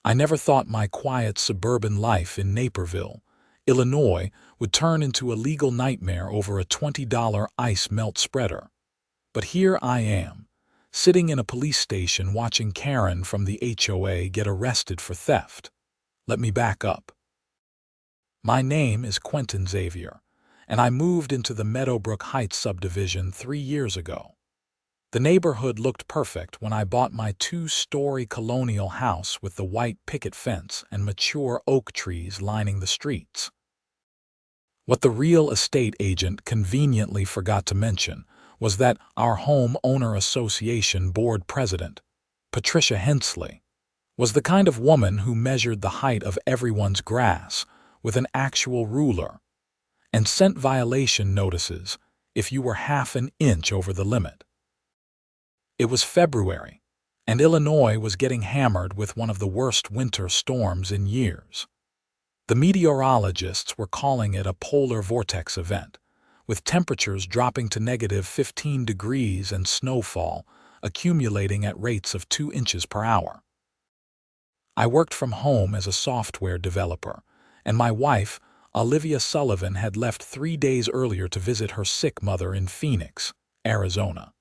I never thought my quiet suburban life in Naperville, Illinois, would turn into a legal nightmare over a $20 ice melt spreader. But here I am, sitting in a police station watching Karen from the HOA get arrested for theft. Let me back up. My name is Quentin Xavier, and I moved into the Meadowbrook Heights subdivision 3 years ago. The neighborhood looked perfect when I bought my 2-story colonial house with the white picket fence and mature oak trees lining the streets. What the real estate agent conveniently forgot to mention was that our home owner association board president, Patricia Hensley, was the kind of woman who measured the height of everyone's grass with an actual ruler and sent violation notices if you were half an inch over the limit. It was February, and Illinois was getting hammered with one of the worst winter storms in years. The meteorologists were calling it a polar vortex event, with temperatures dropping to -15 degrees and snowfall accumulating at rates of 2 inches per hour. I worked from home as a software developer, and my wife, Olivia Sullivan, had left 3 days earlier to visit her sick mother in Phoenix, Arizona.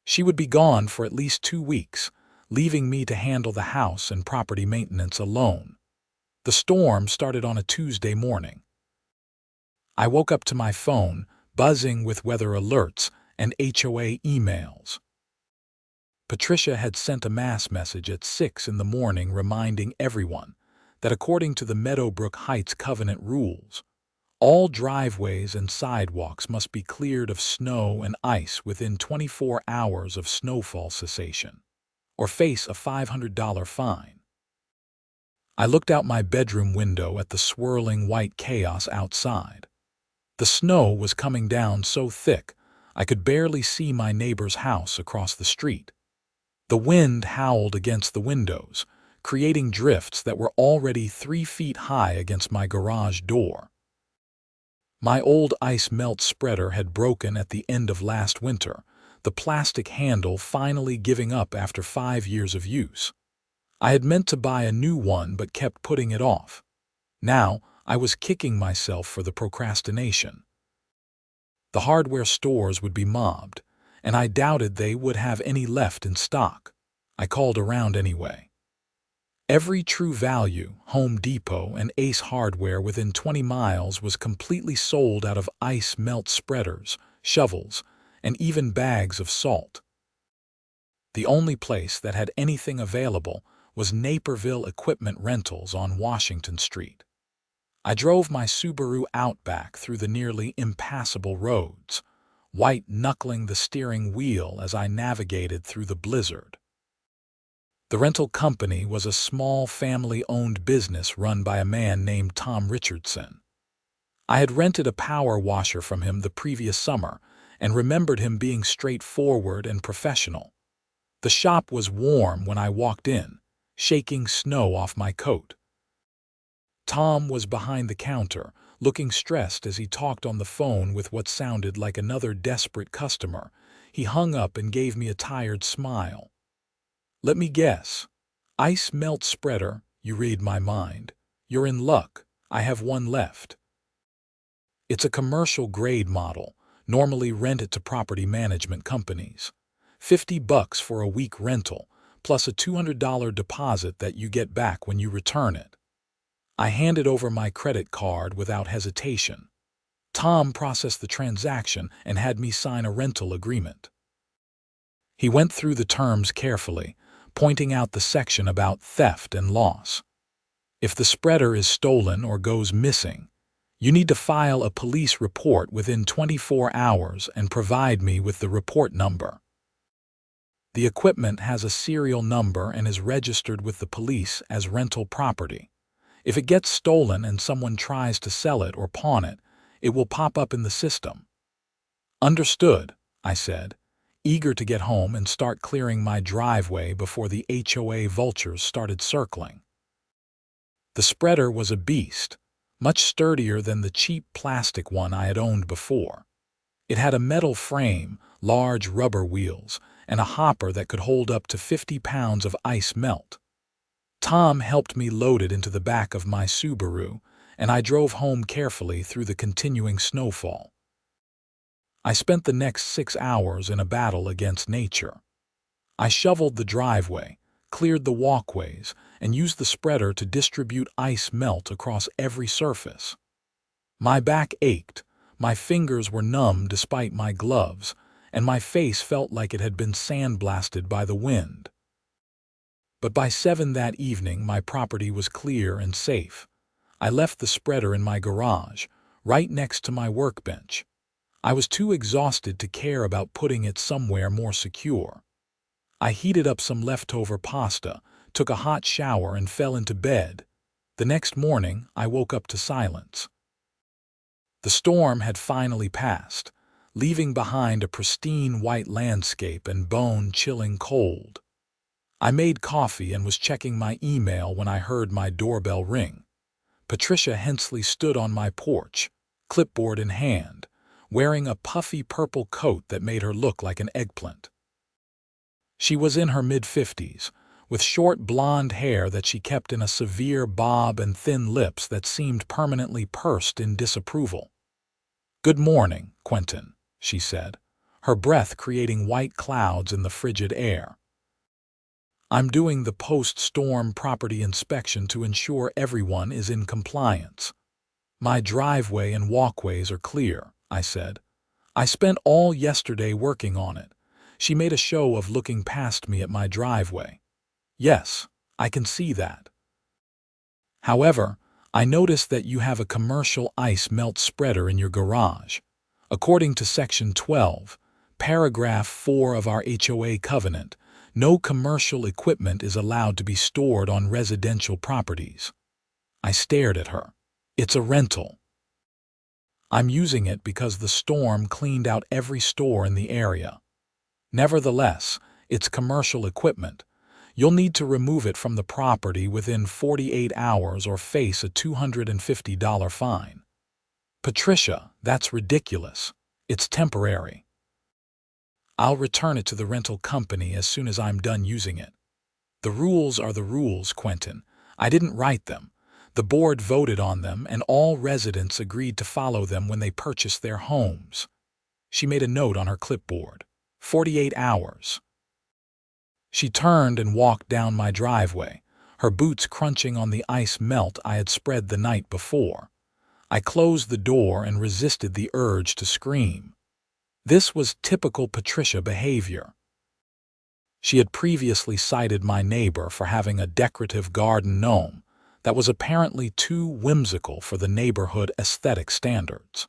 She would be gone for at least 2 weeks, leaving me to handle the house and property maintenance alone. The storm started on a Tuesday morning. I woke up to my phone buzzing with weather alerts and HOA emails. Patricia had sent a mass message at 6 in the morning reminding everyone that according to the Meadowbrook Heights Covenant rules, all driveways and sidewalks must be cleared of snow and ice within 24 hours of snowfall cessation, or face a $500 fine. I looked out my bedroom window at the swirling white chaos outside. The snow was coming down so thick I could barely see my neighbor's house across the street. The wind howled against the windows, creating drifts that were already 3 feet high against my garage door. My old ice melt spreader had broken at the end of last winter, the plastic handle finally giving up after 5 years of use. I had meant to buy a new one but kept putting it off. Now I was kicking myself for the procrastination. The hardware stores would be mobbed, and I doubted they would have any left in stock. I called around anyway. Every True Value, Home Depot, and Ace Hardware within 20 miles was completely sold out of ice melt spreaders, shovels, and even bags of salt. The only place that had anything available was Naperville Equipment Rentals on Washington Street. I drove my Subaru Outback through the nearly impassable roads, white-knuckling the steering wheel as I navigated through the blizzard. The rental company was a small family-owned business run by a man named Tom Richardson. I had rented a power washer from him the previous summer and remembered him being straightforward and professional. The shop was warm when I walked in, shaking snow off my coat. Tom was behind the counter, looking stressed as he talked on the phone with what sounded like another desperate customer. He hung up and gave me a tired smile. "Let me guess. Ice melt spreader, you read my mind. You're in luck. I have one left. It's a commercial-grade model, normally rented to property management companies. $50 for a week rental, plus a $200 deposit that you get back when you return it." I handed over my credit card without hesitation. Tom processed the transaction and had me sign a rental agreement. He went through the terms carefully, pointing out the section about theft and loss. If the spreader is stolen or goes missing, you need to file a police report within 24 hours and provide me with the report number. The equipment has a serial number and is registered with the police as rental property. If it gets stolen and someone tries to sell it or pawn it, it will pop up in the system. "Understood," I said, eager to get home and start clearing my driveway before the HOA vultures started circling. The spreader was a beast, much sturdier than the cheap plastic one I had owned before. It had a metal frame, large rubber wheels, and a hopper that could hold up to 50 pounds of ice melt. Tom helped me load it into the back of my Subaru, and I drove home carefully through the continuing snowfall. I spent the next 6 hours in a battle against nature. I shoveled the driveway, cleared the walkways, and used the spreader to distribute ice melt across every surface. My back ached, my fingers were numb despite my gloves, and my face felt like it had been sandblasted by the wind. But by 7 that evening, my property was clear and safe. I left the spreader in my garage, right next to my workbench. I was too exhausted to care about putting it somewhere more secure. I heated up some leftover pasta, took a hot shower, and fell into bed. The next morning, I woke up to silence. The storm had finally passed, leaving behind a pristine white landscape and bone-chilling cold. I made coffee and was checking my email when I heard my doorbell ring. Patricia Hensley stood on my porch, clipboard in hand, wearing a puffy purple coat that made her look like an eggplant. She was in her mid-50s, with short blonde hair that she kept in a severe bob and thin lips that seemed permanently pursed in disapproval. "Good morning, Quentin," she said, her breath creating white clouds in the frigid air. "I'm doing the post-storm property inspection to ensure everyone is in compliance. My driveway and walkways are clear," I said. "I spent all yesterday working on it." She made a show of looking past me at my driveway. "Yes, I can see that. However, I noticed that you have a commercial ice melt spreader in your garage. According to Section 12, Paragraph 4 of our HOA covenant, no commercial equipment is allowed to be stored on residential properties." I stared at her. "It's a rental." "I'm using it because the storm cleaned out every store in the area. Nevertheless, it's commercial equipment. You'll need to remove it from the property within 48 hours or face a $250 fine." "Patricia, that's ridiculous. It's temporary." "I'll return it to the rental company as soon as I'm done using it." "The rules are the rules, Quentin. I didn't write them. The board voted on them, and all residents agreed to follow them when they purchased their homes." She made a note on her clipboard. 48 hours. She turned and walked down my driveway, her boots crunching on the ice melt I had spread the night before. I closed the door and resisted the urge to scream. This was typical Patricia behavior. She had previously cited my neighbor for having a decorative garden gnome that was apparently too whimsical for the neighborhood aesthetic standards.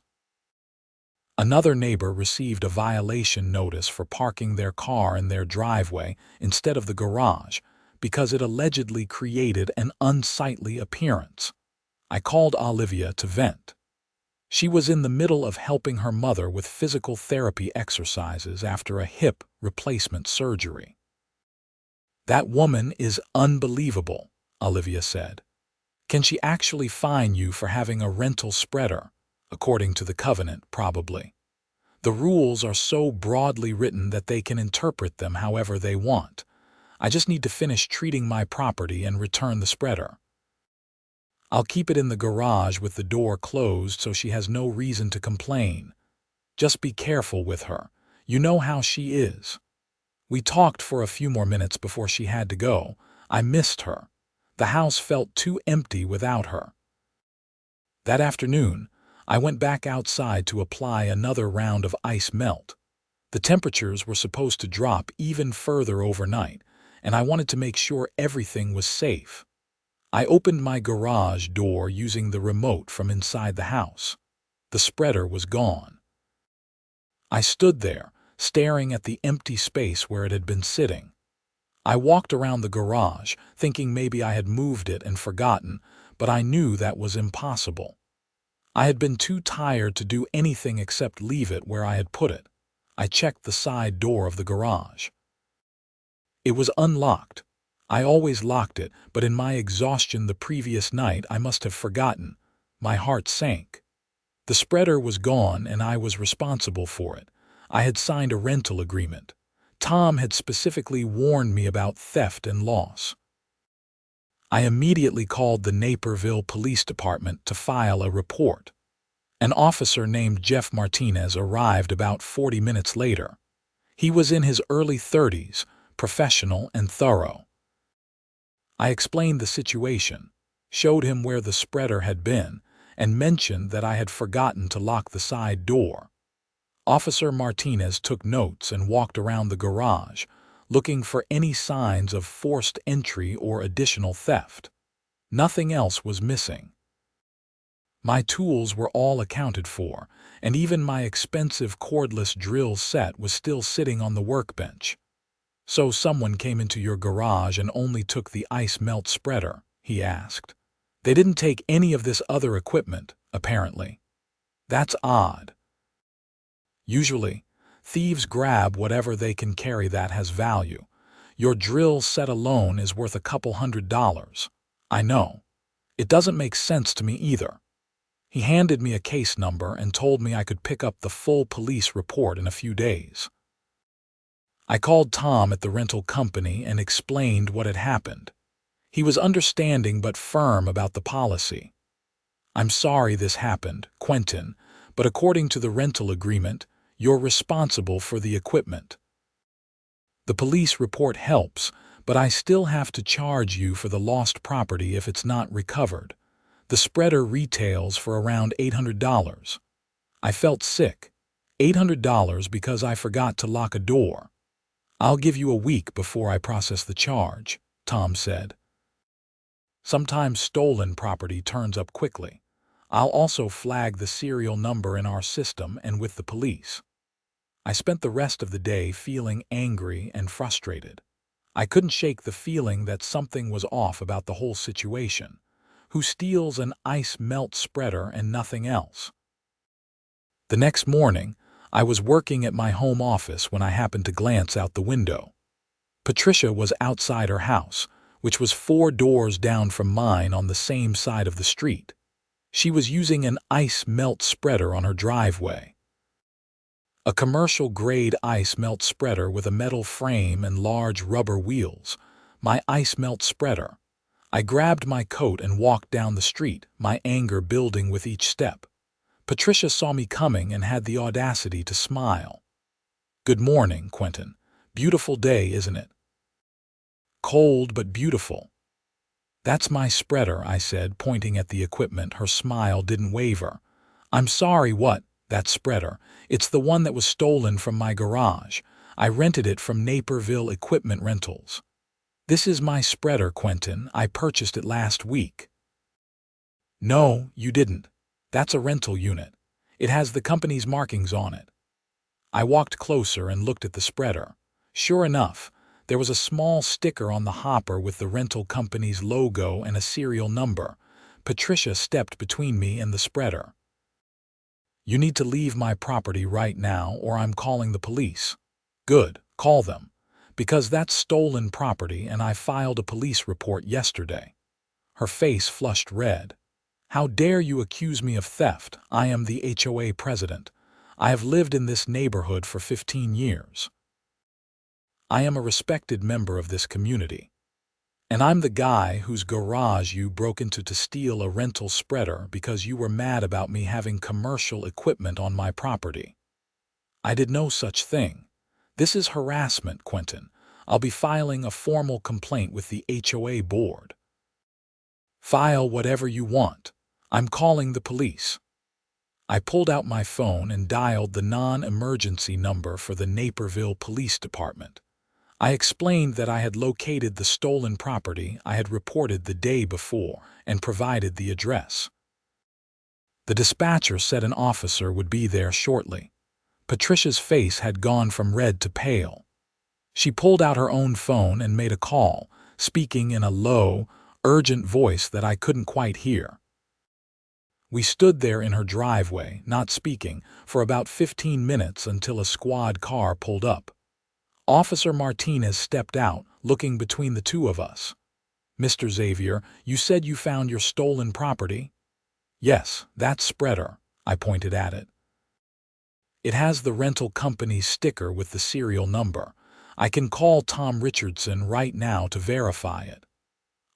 Another neighbor received a violation notice for parking their car in their driveway instead of the garage because it allegedly created an unsightly appearance. I called Olivia to vent. She was in the middle of helping her mother with physical therapy exercises after a hip replacement surgery. "That woman is unbelievable," Olivia said. "Can she actually fine you for having a rental spreader? According to the covenant, probably. The rules are so broadly written that they can interpret them however they want. I just need to finish treating my property and return the spreader. I'll keep it in the garage with the door closed so she has no reason to complain. Just be careful with her. You know how she is." We talked for a few more minutes before she had to go. I missed her. The house felt too empty without her. That afternoon, I went back outside to apply another round of ice melt. The temperatures were supposed to drop even further overnight, and I wanted to make sure everything was safe. I opened my garage door using the remote from inside the house. The spreader was gone. I stood there, staring at the empty space where it had been sitting. I walked around the garage, thinking maybe I had moved it and forgotten, but I knew that was impossible. I had been too tired to do anything except leave it where I had put it. I checked the side door of the garage. It was unlocked. I always locked it, but in my exhaustion the previous night I must have forgotten. My heart sank. The spreader was gone and I was responsible for it. I had signed a rental agreement. Tom had specifically warned me about theft and loss. I immediately called the Naperville Police Department to file a report. An officer named Jeff Martinez arrived about 40 minutes later. He was in his early 30s, professional and thorough. I explained the situation, showed him where the spreader had been, and mentioned that I had forgotten to lock the side door. Officer Martinez took notes and walked around the garage, looking for any signs of forced entry or additional theft. Nothing else was missing. My tools were all accounted for, and even my expensive cordless drill set was still sitting on the workbench. "So someone came into your garage and only took the ice melt spreader?" he asked. "They didn't take any of this other equipment, apparently. That's odd. Usually, thieves grab whatever they can carry that has value. Your drill set alone is worth a couple $100. I know. It doesn't make sense to me either." He handed me a case number and told me I could pick up the full police report in a few days. I called Tom at the rental company and explained what had happened. He was understanding but firm about the policy. "I'm sorry this happened, Quentin, but according to the rental agreement, you're responsible for the equipment. The police report helps, but I still have to charge you for the lost property if it's not recovered. The spreader retails for around $800. I felt sick. $800 because I forgot to lock a door. I'll give you a week before I process the charge," Tom said. "Sometimes stolen property turns up quickly. I'll also flag the serial number in our system and with the police." I spent the rest of the day feeling angry and frustrated. I couldn't shake the feeling that something was off about the whole situation. Who steals an ice melt spreader and nothing else? The next morning, I was working at my home office when I happened to glance out the window. Patricia was outside her house, which was 4 doors down from mine on the same side of the street. She was using an ice melt spreader on her driveway. A commercial-grade ice melt spreader with a metal frame and large rubber wheels. My ice melt spreader. I grabbed my coat and walked down the street, my anger building with each step. Patricia saw me coming and had the audacity to smile. "Good morning, Quentin. Beautiful day, isn't it?" "Cold but beautiful." "That's my spreader," I said, pointing at the equipment. Her smile didn't waver. "I'm sorry, what? That spreader. It's the one that was stolen from my garage. I rented it from Naperville Equipment Rentals." "This is my spreader, Quentin. I purchased it last week." "No, you didn't. That's a rental unit. It has the company's markings on it." I walked closer and looked at the spreader. Sure enough, there was a small sticker on the hopper with the rental company's logo and a serial number. Patricia stepped between me and the spreader. "You need to leave my property right now or I'm calling the police." "Good, call them. Because that's stolen property and I filed a police report yesterday." Her face flushed red. "How dare you accuse me of theft? I am the HOA president. I have lived in this neighborhood for 15 years. I am a respected member of this community. And I'm the guy whose garage you broke into to steal a rental spreader because you were mad about me having commercial equipment on my property. I did no such thing. This is harassment, Quentin. I'll be filing a formal complaint with the HOA board." "File whatever you want. I'm calling the police." I pulled out my phone and dialed the non-emergency number for the Naperville Police Department. I explained that I had located the stolen property I had reported the day before and provided the address. The dispatcher said an officer would be there shortly. Patricia's face had gone from red to pale. She pulled out her own phone and made a call, speaking in a low, urgent voice that I couldn't quite hear. We stood there in her driveway, not speaking, for about 15 minutes until a squad car pulled up. Officer Martinez stepped out, looking between the two of us. "Mr. Xavier, you said you found your stolen property?" "Yes, that spreader." I pointed at it. "It has the rental company's sticker with the serial number. I can call Tom Richardson right now to verify it."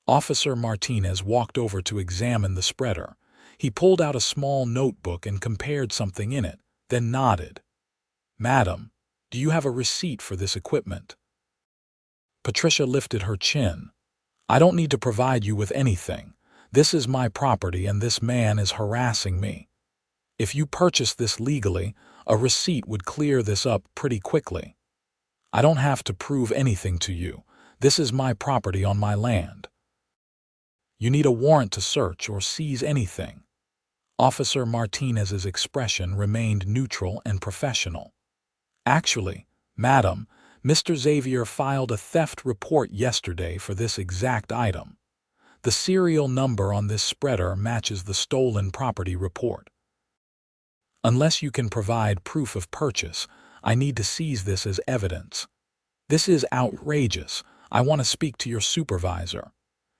Officer Martinez walked over to examine the spreader. He pulled out a small notebook and compared something in it, then nodded. "Madam, do you have a receipt for this equipment?" Patricia lifted her chin. "I don't need to provide you with anything. This is my property and this man is harassing me. If you purchase this legally, a receipt would clear this up pretty quickly. I don't have to prove anything to you. This is my property on my land. You need a warrant to search or seize anything." Officer Martinez's expression remained neutral and professional. "Actually, madam, Mr. Xavier filed a theft report yesterday for this exact item. The serial number on this spreader matches the stolen property report. Unless you can provide proof of purchase, I need to seize this as evidence. This is outrageous. I want to speak to your supervisor.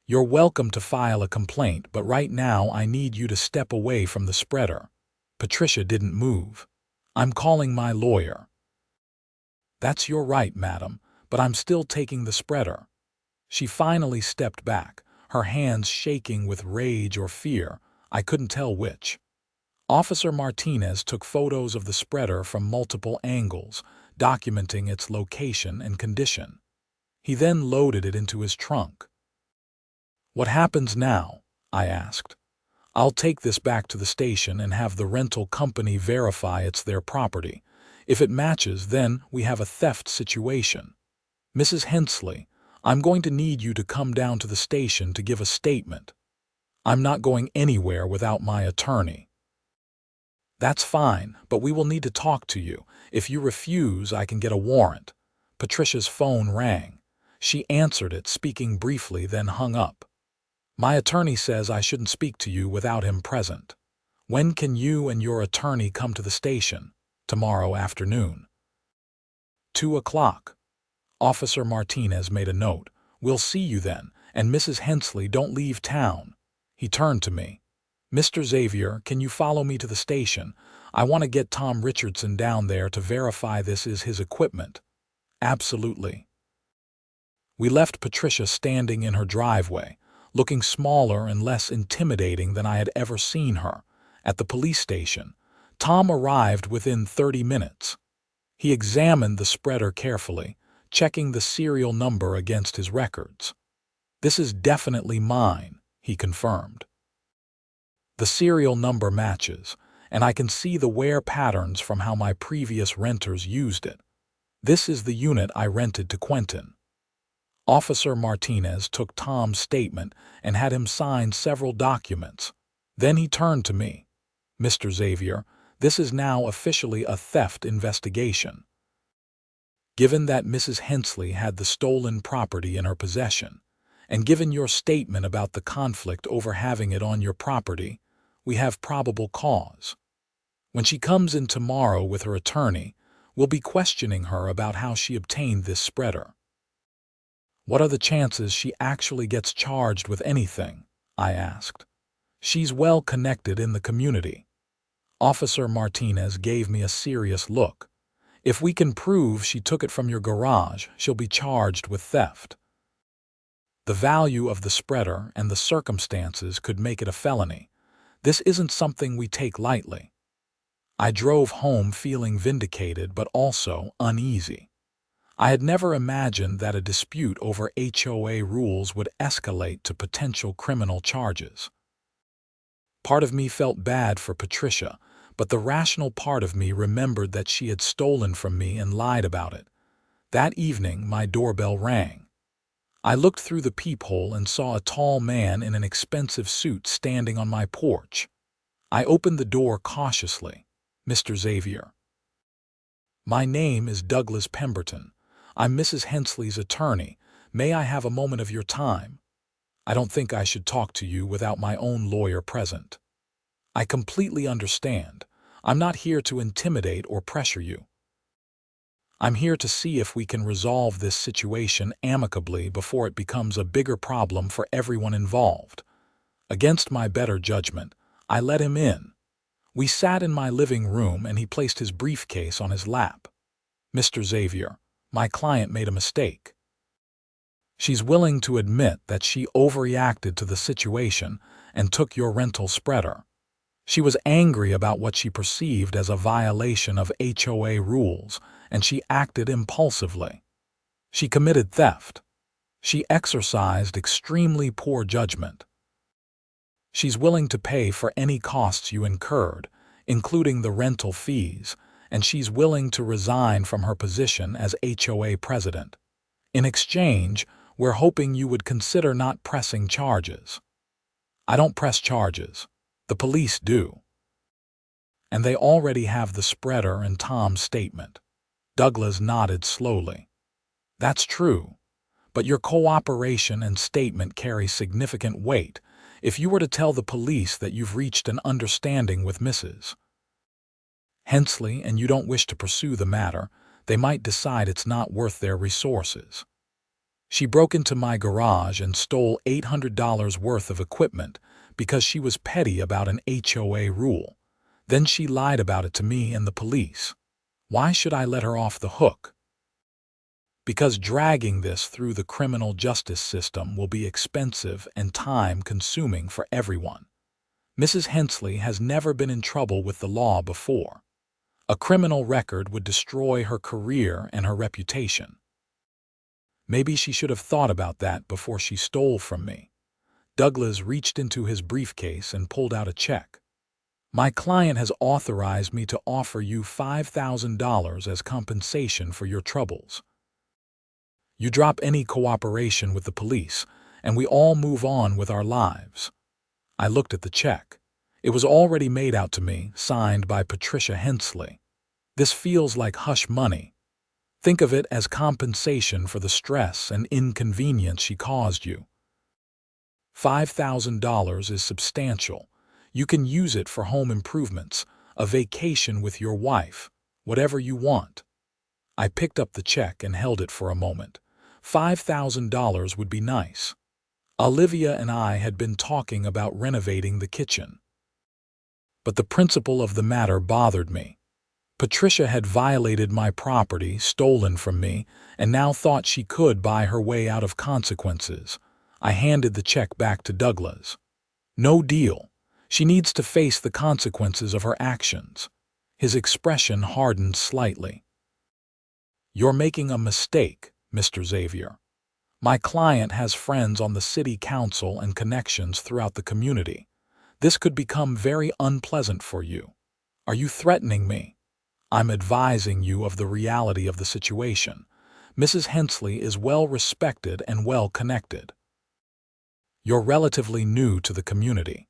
You're welcome to file a complaint, but right now I need you to step away from the spreader." Patricia didn't move. "I'm calling my lawyer." "That's your right, madam, but I'm still taking the spreader." She finally stepped back, her hands shaking with rage or fear. I couldn't tell which. Officer Martinez took photos of the spreader from multiple angles, documenting its location and condition. He then loaded it into his trunk. "What happens now?" I asked. "I'll take this back to the station and have the rental company verify it's their property. If it matches, then we have a theft situation. Mrs. Hensley, I'm going to need you to come down to the station to give a statement. I'm not going anywhere without my attorney." "That's fine, but we will need to talk to you. If you refuse, I can get a warrant." Patricia's phone rang. She answered it, speaking briefly, then hung up. "My attorney says I shouldn't speak to you without him present. When can you and your attorney come to the station?" "Tomorrow afternoon." 2:00. Officer Martinez made a note. "We'll see you then, and Mrs. Hensley, don't leave town." He turned to me. "Mr. Xavier, can you follow me to the station? I want to get Tom Richardson down there to verify this is his equipment." "Absolutely." We left Patricia standing in her driveway, looking smaller and less intimidating than I had ever seen her. At the police station, Tom arrived within 30 minutes. He examined the spreader carefully, checking the serial number against his records. "This is definitely mine," he confirmed. "The serial number matches, and I can see the wear patterns from how my previous renters used it. This is the unit I rented to Quentin." Officer Martinez took Tom's statement and had him sign several documents. Then he turned to me. "Mr. Xavier, this is now officially a theft investigation. Given that Mrs. Hensley had the stolen property in her possession, and given your statement about the conflict over having it on your property, we have probable cause. When she comes in tomorrow with her attorney, we'll be questioning her about how she obtained this spreader." "What are the chances she actually gets charged with anything?" I asked. "She's well connected in the community." Officer Martinez gave me a serious look. "If we can prove she took it from your garage, she'll be charged with theft. The value of the spreader and the circumstances could make it a felony. This isn't something we take lightly." I drove home feeling vindicated but also uneasy. I had never imagined that a dispute over HOA rules would escalate to potential criminal charges. Part of me felt bad for Patricia, but the rational part of me remembered that she had stolen from me and lied about it. That evening, my doorbell rang. I looked through the peephole and saw a tall man in an expensive suit standing on my porch. I opened the door cautiously. "Mr. Xavier." "My name is Douglas Pemberton. I'm Mrs. Hensley's attorney. May I have a moment of your time? I don't think I should talk to you without my own lawyer present." "I completely understand. I'm not here to intimidate or pressure you. I'm here to see if we can resolve this situation amicably before it becomes a bigger problem for everyone involved." Against my better judgment, I let him in. We sat in my living room and he placed his briefcase on his lap. "Mr. Xavier, my client made a mistake." She's willing to admit that she overreacted to the situation and took your rental spreader. She was angry about what she perceived as a violation of HOA rules, and she acted impulsively. She committed theft. She exercised extremely poor judgment. She's willing to pay for any costs you incurred, including the rental fees, and she's willing to resign from her position as HOA president. In exchange, we're hoping you would consider not pressing charges. I don't press charges. The police do. And they already have the spreader and Tom's statement. Douglas nodded slowly. That's true, but your cooperation and statement carry significant weight if you were to tell the police that you've reached an understanding with Mrs. Hensley and you don't wish to pursue the matter, they might decide it's not worth their resources. She broke into my garage and stole $800 worth of equipment because she was petty about an HOA rule. Then she lied about it to me and the police. Why should I let her off the hook? Because dragging this through the criminal justice system will be expensive and time-consuming for everyone. Mrs. Hensley has never been in trouble with the law before. A criminal record would destroy her career and her reputation. Maybe she should have thought about that before she stole from me. Douglas reached into his briefcase and pulled out a check. My client has authorized me to offer you $5,000 as compensation for your troubles. You drop any cooperation with the police, and we all move on with our lives. I looked at the check. It was already made out to me, signed by Patricia Hensley. This feels like hush money. Think of it as compensation for the stress and inconvenience she caused you. $5,000 is substantial. You can use it for home improvements, a vacation with your wife, whatever you want. I picked up the check and held it for a moment. $5,000 would be nice. Olivia and I had been talking about renovating the kitchen. But the principle of the matter bothered me. Patricia had violated my property, stolen from me, and now thought she could buy her way out of consequences. I handed the check back to Douglas. No deal. She needs to face the consequences of her actions. His expression hardened slightly. You're making a mistake, Mr. Xavier. My client has friends on the city council and connections throughout the community. This could become very unpleasant for you. Are you threatening me? I'm advising you of the reality of the situation. Mrs. Hensley is well respected and well connected. You're relatively new to the community.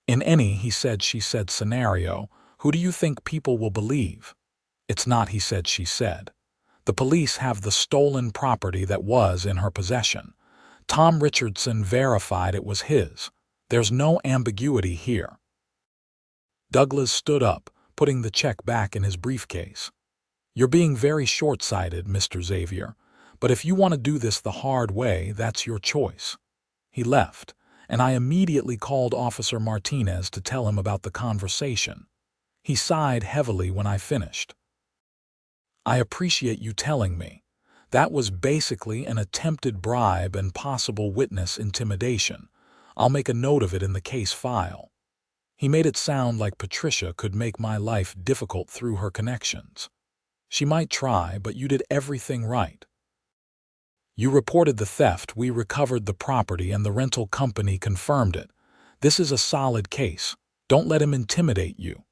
In any he said she said scenario, who do you think people will believe? It's not he said she said. The police have the stolen property that was in her possession. Tom Richardson verified it was his. There's no ambiguity here. Douglas stood up, putting the check back in his briefcase. You're being very short-sighted, Mr. Xavier, but if you want to do this the hard way, that's your choice. He left, and I immediately called Officer Martinez to tell him about the conversation. He sighed heavily when I finished. I appreciate you telling me. That was basically an attempted bribe and possible witness intimidation. I'll make a note of it in the case file. He made it sound like Patricia could make my life difficult through her connections. She might try, but you did everything right. You reported the theft, we recovered the property, and the rental company confirmed it. This is a solid case. Don't let him intimidate you.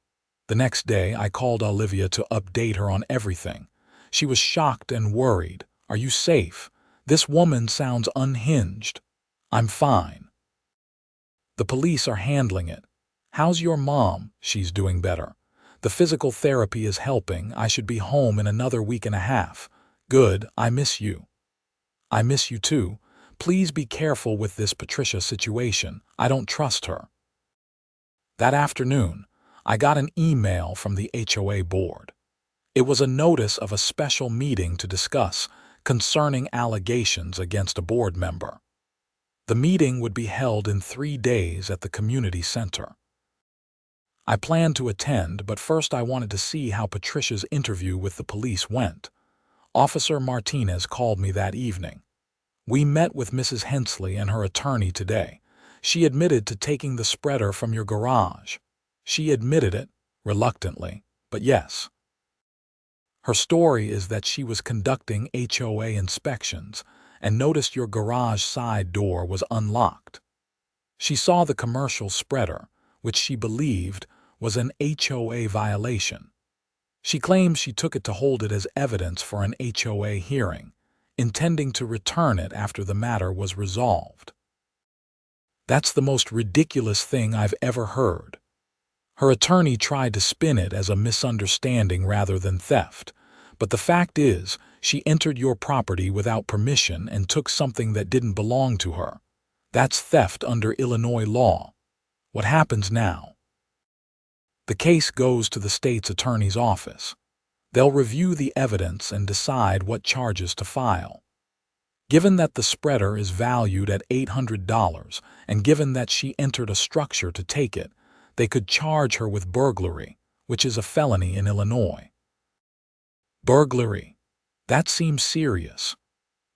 The next day, I called Olivia to update her on everything. She was shocked and worried. Are you safe? This woman sounds unhinged. I'm fine. The police are handling it. How's your mom? She's doing better. The physical therapy is helping. I should be home in another week and a half. Good, I miss you. I miss you too. Please be careful with this Patricia situation. I don't trust her. That afternoon, I got an email from the HOA board. It was a notice of a special meeting to discuss concerning allegations against a board member. The meeting would be held in 3 days at the community center. I planned to attend, but first I wanted to see how Patricia's interview with the police went. Officer Martinez called me that evening. We met with Mrs. Hensley and her attorney today. She admitted to taking the spreader from your garage. She admitted it, reluctantly, but yes. Her story is that she was conducting HOA inspections and noticed your garage side door was unlocked. She saw the commercial spreader, which she believed was an HOA violation. She claims she took it to hold it as evidence for an HOA hearing, intending to return it after the matter was resolved. That's the most ridiculous thing I've ever heard. Her attorney tried to spin it as a misunderstanding rather than theft, but the fact is, she entered your property without permission and took something that didn't belong to her. That's theft under Illinois law. What happens now? The case goes to the state's attorney's office. They'll review the evidence and decide what charges to file. Given that the spreader is valued at $800 and given that she entered a structure to take it, they could charge her with burglary, which is a felony in Illinois. Burglary. That seems serious.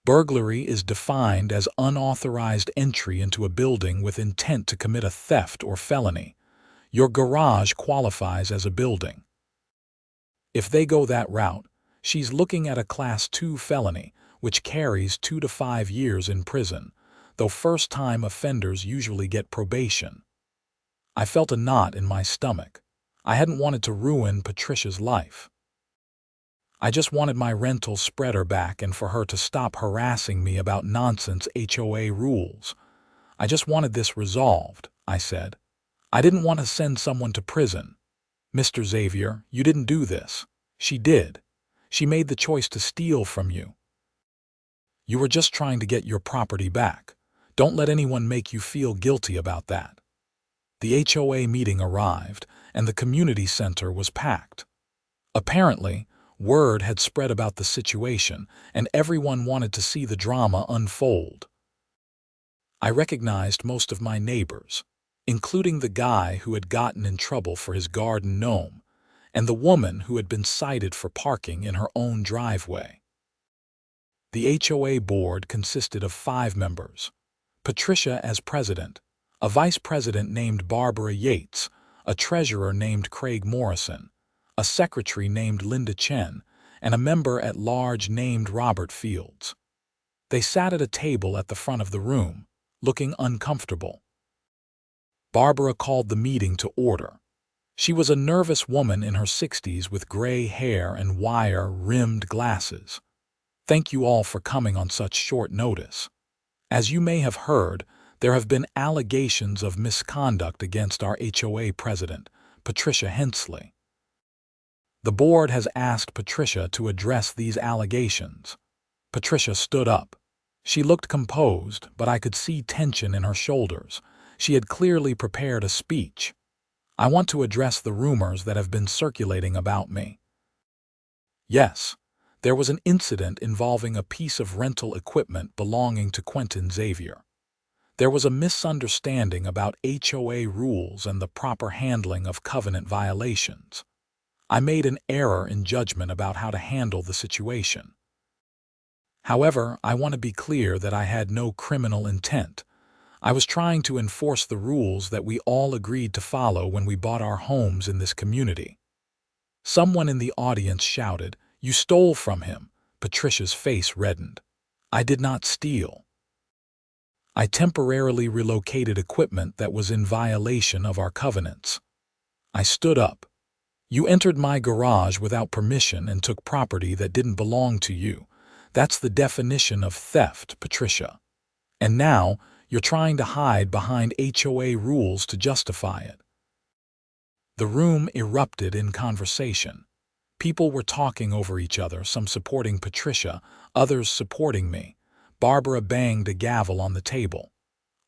Burglary is defined as unauthorized entry into a building with intent to commit a theft or felony. Your garage qualifies as a building. If they go that route, she's looking at a Class 2 felony, which carries 2 to 5 years in prison, though first-time offenders usually get probation. I felt a knot in my stomach. I hadn't wanted to ruin Patricia's life. I just wanted my rental spreader back and for her to stop harassing me about nonsense HOA rules. I just wanted this resolved, I said. I didn't want to send someone to prison. Mr. Xavier, you didn't do this. She did. She made the choice to steal from you. You were just trying to get your property back. Don't let anyone make you feel guilty about that. The HOA meeting arrived, and the community center was packed. Apparently, word had spread about the situation, and everyone wanted to see the drama unfold. I recognized most of my neighbors, including the guy who had gotten in trouble for his garden gnome, and the woman who had been cited for parking in her own driveway. The HOA board consisted of 5 members: Patricia as president, a vice president named Barbara Yates, a treasurer named Craig Morrison, a secretary named Linda Chen, and a member-at-large named Robert Fields. They sat at a table at the front of the room, looking uncomfortable. Barbara called the meeting to order. She was a nervous woman in her 60s with gray hair and wire-rimmed glasses. Thank you all for coming on such short notice. As you may have heard, there have been allegations of misconduct against our HOA president, Patricia Hensley. The board has asked Patricia to address these allegations. Patricia stood up. She looked composed, but I could see tension in her shoulders. She had clearly prepared a speech. I want to address the rumors that have been circulating about me. Yes, there was an incident involving a piece of rental equipment belonging to Quentin Xavier. There was a misunderstanding about HOA rules and the proper handling of covenant violations. I made an error in judgment about how to handle the situation. However, I want to be clear that I had no criminal intent. I was trying to enforce the rules that we all agreed to follow when we bought our homes in this community. Someone in the audience shouted, "You stole from him." Patricia's face reddened. I did not steal. I temporarily relocated equipment that was in violation of our covenants. I stood up. You entered my garage without permission and took property that didn't belong to you. That's the definition of theft, Patricia. And now, you're trying to hide behind HOA rules to justify it. The room erupted in conversation. People were talking over each other, some supporting Patricia, others supporting me. Barbara banged a gavel on the table.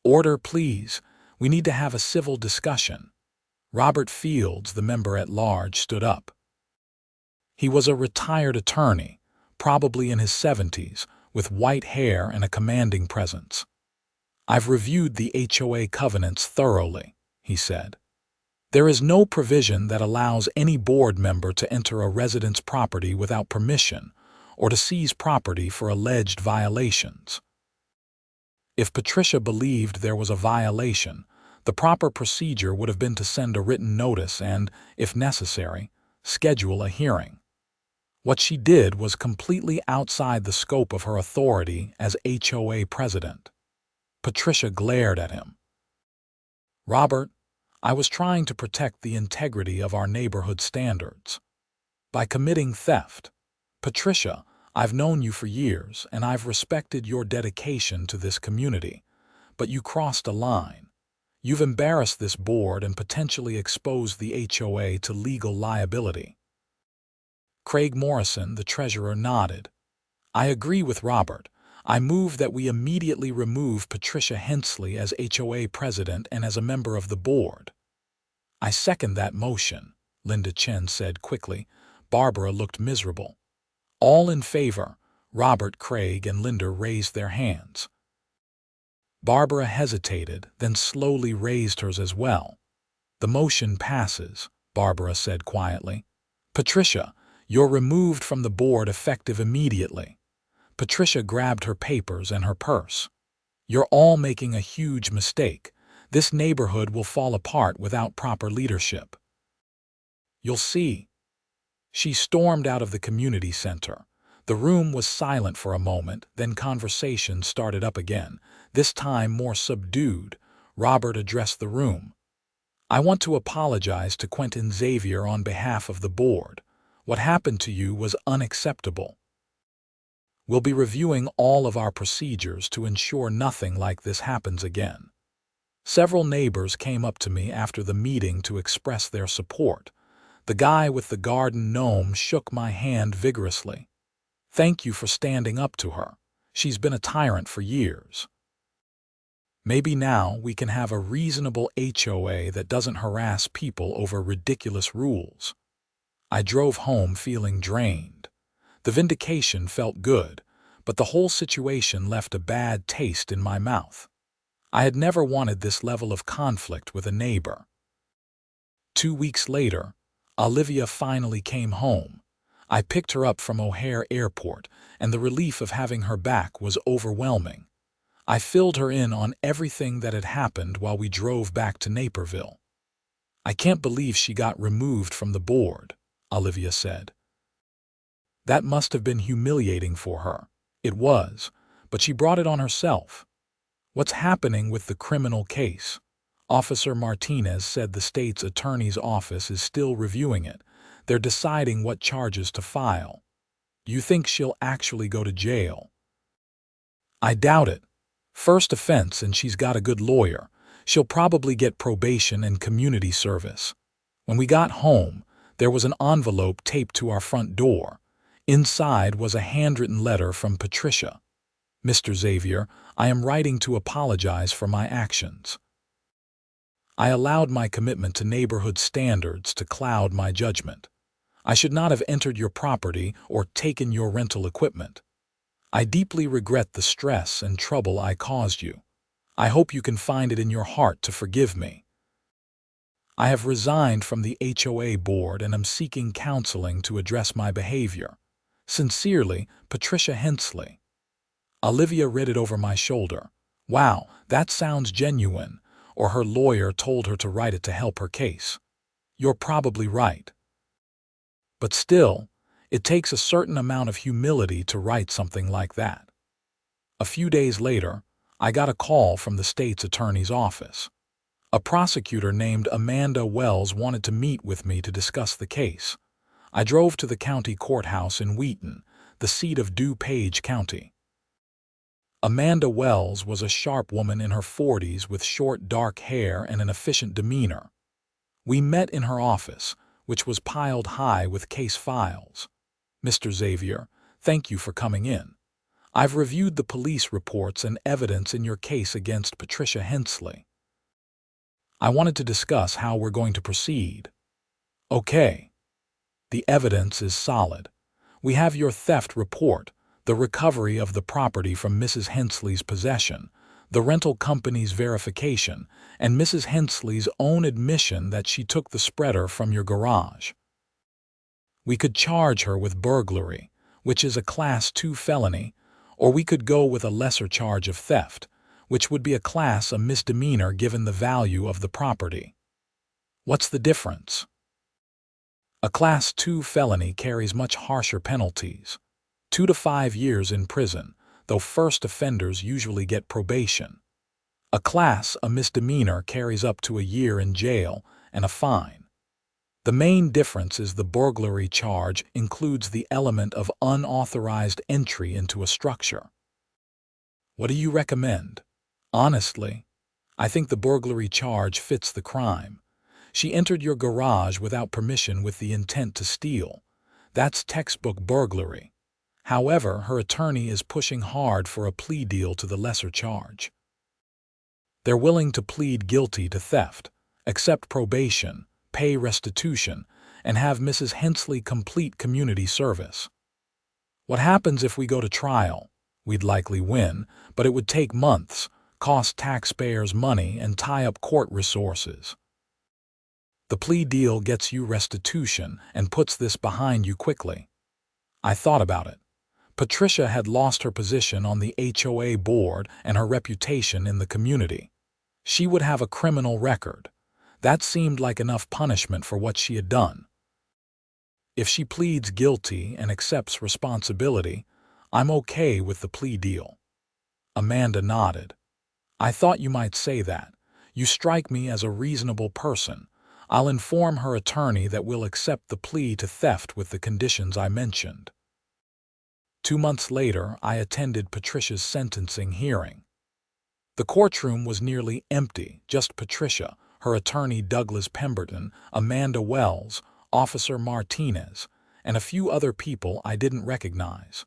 "Order, please. We need to have a civil discussion." Robert Fields, the member-at-large, stood up. He was a retired attorney, probably in his 70s, with white hair and a commanding presence. "I've reviewed the HOA covenants thoroughly," he said. "There is no provision that allows any board member to enter a resident's property without permission or to seize property for alleged violations. If Patricia believed there was a violation, the proper procedure would have been to send a written notice and, if necessary, schedule a hearing. What she did was completely outside the scope of her authority as HOA president. Patricia glared at him. "Robert, I was trying to protect the integrity of our neighborhood standards. By committing theft. Patricia, I've known you for years, and I've respected your dedication to this community. But you crossed a line. You've embarrassed this board and potentially exposed the HOA to legal liability." Craig Morrison, the treasurer, nodded. "I agree with Robert. I move that we immediately remove Patricia Hensley as HOA president and as a member of the board." "I second that motion," Linda Chen said quickly. Barbara looked miserable. "All in favor?" Robert, Craig, and Linda raised their hands. Barbara hesitated, then slowly raised hers as well. "The motion passes," Barbara said quietly. "Patricia, you're removed from the board effective immediately." Patricia grabbed her papers and her purse. "You're all making a huge mistake. This neighborhood will fall apart without proper leadership." "You'll see." She stormed out of the community center. The room was silent for a moment, then conversation started up again, this time more subdued. Robert addressed the room. "I want to apologize to Quentin Xavier on behalf of the board. What happened to you was unacceptable. We'll be reviewing all of our procedures to ensure nothing like this happens again." Several neighbors came up to me after the meeting to express their support. The guy with the garden gnome shook my hand vigorously. "Thank you for standing up to her. She's been a tyrant for years. Maybe now we can have a reasonable HOA that doesn't harass people over ridiculous rules." I drove home feeling drained. The vindication felt good, but the whole situation left a bad taste in my mouth. I had never wanted this level of conflict with a neighbor. 2 weeks later, Olivia finally came home. I picked her up from O'Hare Airport, and the relief of having her back was overwhelming. I filled her in on everything that had happened while we drove back to Naperville. "I can't believe she got removed from the board," Olivia said. "That must have been humiliating for her." It was, but she brought it on herself. "What's happening with the criminal case?" Officer Martinez said the state's attorney's office is still reviewing it. They're deciding what charges to file. "Do you think she'll actually go to jail?" "I doubt it. First offense, and she's got a good lawyer. She'll probably get probation and community service." When we got home, there was an envelope taped to our front door. Inside was a handwritten letter from Patricia. "Mr. Xavier, I am writing to apologize for my actions. I allowed my commitment to neighborhood standards to cloud my judgment. I should not have entered your property or taken your rental equipment. I deeply regret the stress and trouble I caused you. I hope you can find it in your heart to forgive me. I have resigned from the HOA board and am seeking counseling to address my behavior. Sincerely, Patricia Hensley." Olivia read it over my shoulder. "Wow, that sounds genuine," or her lawyer told her to write it to help her case. "You're probably right. But still, it takes a certain amount of humility to write something like that." A few days later, I got a call from the state's attorney's office. A prosecutor named Amanda Wells wanted to meet with me to discuss the case. I drove to the county courthouse in Wheaton, the seat of DuPage County. Amanda Wells was a sharp woman in her 40s with short dark hair and an efficient demeanor. We met in her office, which was piled high with case files. "Mr. Xavier, thank you for coming in. I've reviewed the police reports and evidence in your case against Patricia Hensley. I wanted to discuss how we're going to proceed." "Okay. The evidence is solid. We have your theft report, the recovery of the property from Mrs. Hensley's possession, the rental company's verification, and Mrs. Hensley's own admission that she took the spreader from your garage. We could charge her with burglary, which is a Class 2 felony, or we could go with a lesser charge of theft, which would be a misdemeanor given the value of the property. What's the difference? A Class 2 felony carries much harsher penalties, 2 to 5 years in prison, though first offenders usually get probation. A misdemeanor carries up to a year in jail and a fine. The main difference is the burglary charge includes the element of unauthorized entry into a structure. What do you recommend? Honestly, I think the burglary charge fits the crime. She entered your garage without permission with the intent to steal. That's textbook burglary. However, her attorney is pushing hard for a plea deal to the lesser charge. They're willing to plead guilty to theft, accept probation, pay restitution, and have Mrs. Hensley complete community service. What happens if we go to trial? We'd likely win, but it would take months, cost taxpayers money, and tie up court resources. The plea deal gets you restitution and puts this behind you quickly. I thought about it. Patricia had lost her position on the HOA board and her reputation in the community. She would have a criminal record. That seemed like enough punishment for what she had done. If she pleads guilty and accepts responsibility, I'm okay with the plea deal. Amanda nodded. I thought you might say that. You strike me as a reasonable person. I'll inform her attorney that we'll accept the plea to theft with the conditions I mentioned. 2 months later, I attended Patricia's sentencing hearing. The courtroom was nearly empty, just Patricia, her attorney Douglas Pemberton, Amanda Wells, Officer Martinez, and a few other people I didn't recognize.